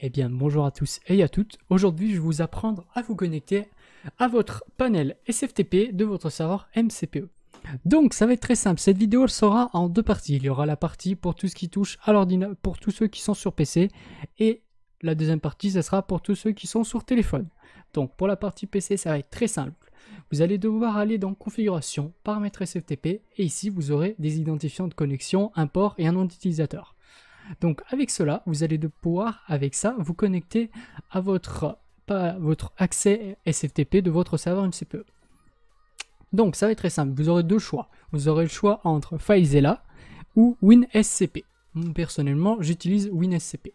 Eh bien, bonjour à tous et à toutes. Aujourd'hui, je vais vous apprendre à vous connecter à votre panel SFTP de votre serveur MCPE. Donc, ça va être très simple. Cette vidéo elle sera en deux parties. Il y aura la partie pour tout ce qui touche à l'ordinateur, pour tous ceux qui sont sur PC, et la deuxième partie, ça sera pour tous ceux qui sont sur téléphone. Donc, pour la partie PC, ça va être très simple. Vous allez devoir aller dans Configuration, Paramètres SFTP, et ici, vous aurez des identifiants de connexion, un port et un nom d'utilisateur. Donc avec cela, vous allez pouvoir, avec ça, vous connecter à votre accès SFTP de votre serveur MCPE. Donc ça va être très simple, vous aurez deux choix. Vous aurez le choix entre FileZilla ou WinSCP. Personnellement, j'utilise WinSCP.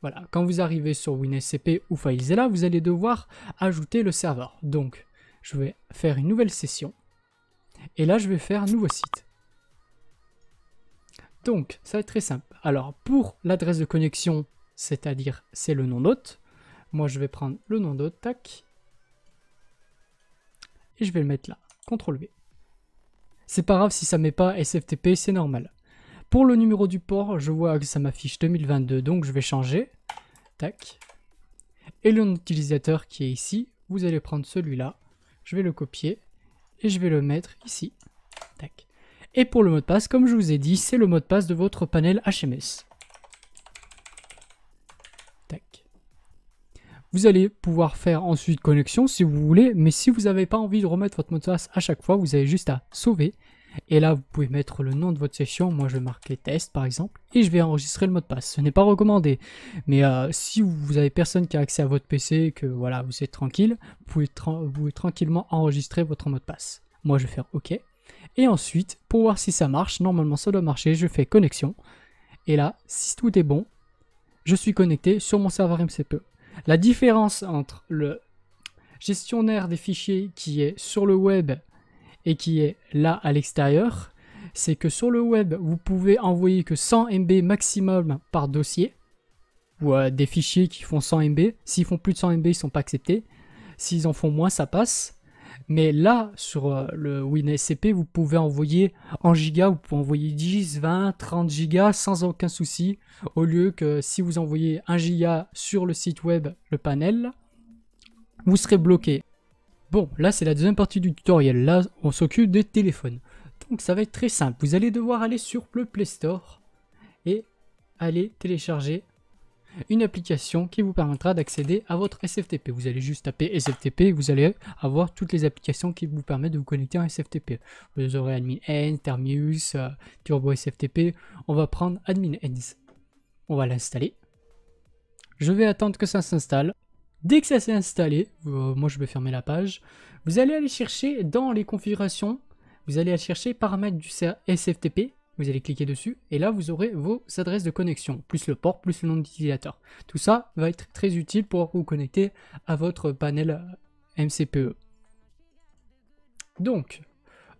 Voilà, quand vous arrivez sur WinSCP ou FileZilla, vous allez devoir ajouter le serveur. Donc, je vais faire une nouvelle session. Et là, je vais faire nouveau site. Donc, ça va être très simple. Alors, pour l'adresse de connexion, c'est-à-dire c'est le nom d'hôte, moi je vais prendre le nom d'hôte, tac, et je vais le mettre là, CTRL V. C'est pas grave si ça met pas SFTP, c'est normal. Pour le numéro du port, je vois que ça m'affiche 2022, donc je vais changer, tac. Et le nom d'utilisateur qui est ici, vous allez prendre celui-là, je vais le copier, et je vais le mettre ici, tac. Et pour le mot de passe, comme je vous ai dit, c'est le mot de passe de votre panel HMS. Tac. Vous allez pouvoir faire ensuite connexion si vous voulez, mais si vous n'avez pas envie de remettre votre mot de passe à chaque fois, vous avez juste à sauver. Et là, vous pouvez mettre le nom de votre session. Moi, je vais marquer test par exemple, et je vais enregistrer le mot de passe. Ce n'est pas recommandé, mais si vous avez personne qui a accès à votre PC, que voilà, vous êtes tranquille, vous pouvez tranquillement enregistrer votre mot de passe. Moi, je vais faire OK. Et ensuite, pour voir si ça marche, normalement ça doit marcher, je fais connexion. Et là, si tout est bon, je suis connecté sur mon serveur MCPE. La différence entre le gestionnaire des fichiers qui est sur le web et qui est là à l'extérieur, c'est que sur le web, vous pouvez envoyer que 100 MB maximum par dossier, ou des fichiers qui font 100 MB. S'ils font plus de 100 MB, ils ne sont pas acceptés. S'ils en font moins, ça passe. Mais là, sur le WinSCP, vous pouvez envoyer en giga, vous pouvez envoyer 10, 20, 30 gigas sans aucun souci. Au lieu que si vous envoyez 1 giga sur le site web, le panel, vous serez bloqué. Bon, là c'est la deuxième partie du tutoriel. Là, on s'occupe des téléphones. Donc ça va être très simple. Vous allez devoir aller sur le Play Store et aller télécharger une application qui vous permettra d'accéder à votre SFTP. Vous allez juste taper SFTP et vous allez avoir toutes les applications qui vous permettent de vous connecter à SFTP. Vous aurez AdminEnse, Termius, Turbo SFTP. On va prendre AdminEnse. On va l'installer. Je vais attendre que ça s'installe. Dès que ça s'est installé, moi je vais fermer la page. Vous allez aller chercher dans les configurations, vous allez aller chercher paramètres du SFTP. Vous allez cliquer dessus et là vous aurez vos adresses de connexion, plus le port, plus le nom d'utilisateur. Tout ça va être très utile pour vous connecter à votre panel MCPE. Donc,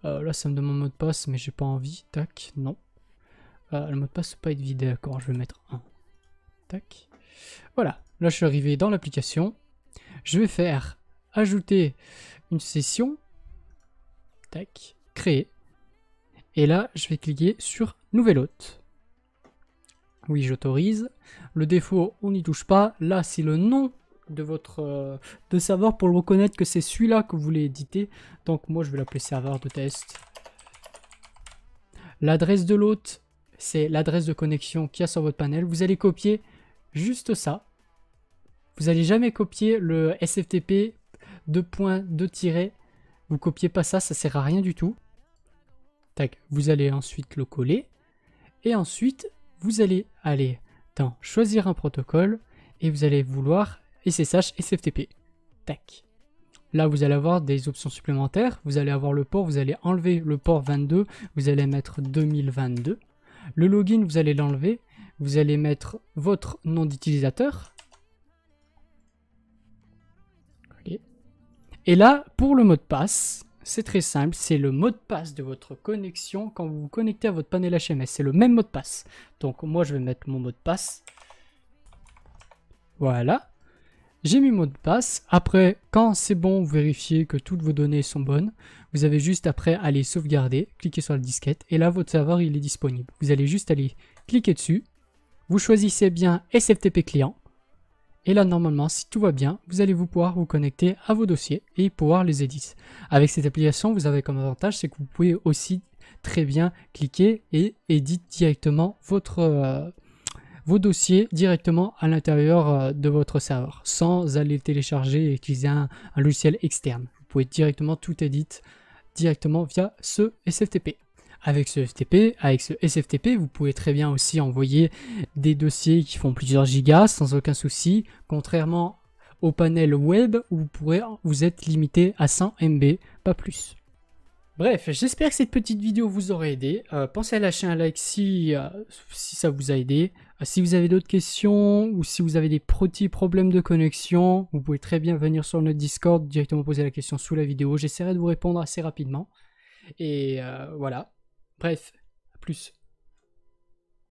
là ça me demande mot de passe, mais j'ai pas envie. Tac, non. Le mot de passe ne peut pas être vide, d'accord, je vais mettre 1. Tac. Voilà, là je suis arrivé dans l'application. Je vais faire ajouter une session. Tac, créer. Et là, je vais cliquer sur Nouvel hôte. Oui, j'autorise. Le défaut, on n'y touche pas. Là, c'est le nom de votre serveur pour le reconnaître que c'est celui-là que vous voulez éditer. Donc, moi, je vais l'appeler serveur de test. L'adresse de l'hôte, c'est l'adresse de connexion qu'il y a sur votre panel. Vous allez copier juste ça. Vous n'allez jamais copier le SFTP 2.2-. Vous copiez pas ça, ça sert à rien du tout. Tac, vous allez ensuite le coller et ensuite vous allez aller dans choisir un protocole et vous allez vouloir SSH SFTP. Tac. Là vous allez avoir des options supplémentaires, vous allez avoir le port, vous allez enlever le port 22, vous allez mettre 2022. Le login vous allez l'enlever, vous allez mettre votre nom d'utilisateur. Okay. Et là pour le mot de passe, c'est très simple, c'est le mot de passe de votre connexion quand vous vous connectez à votre panel HMS. C'est le même mot de passe. Donc moi je vais mettre mon mot de passe. Voilà. J'ai mis mot de passe. Après, quand c'est bon, vous vérifiez que toutes vos données sont bonnes. Vous avez juste après à les sauvegarder, cliquez sur la disquette et là votre serveur il est disponible. Vous allez juste aller cliquer dessus. Vous choisissez bien SFTP client. Et là, normalement, si tout va bien, vous allez pouvoir vous connecter à vos dossiers et pouvoir les éditer. Avec cette application, vous avez comme avantage, c'est que vous pouvez aussi très bien cliquer et éditer directement vos dossiers directement à l'intérieur de votre serveur, sans aller télécharger et utiliser un logiciel externe. Vous pouvez directement tout éditer directement via ce SFTP. Avec ce SFTP, vous pouvez très bien aussi envoyer des dossiers qui font plusieurs gigas sans aucun souci, contrairement au panel web où vous êtes limité à 100 MB, pas plus. Bref, j'espère que cette petite vidéo vous aura aidé. Pensez à lâcher un like si ça vous a aidé. Si vous avez d'autres questions ou si vous avez des petits problèmes de connexion, vous pouvez très bien venir sur notre Discord, directement poser la question sous la vidéo. J'essaierai de vous répondre assez rapidement. Et voilà. Bref, à plus.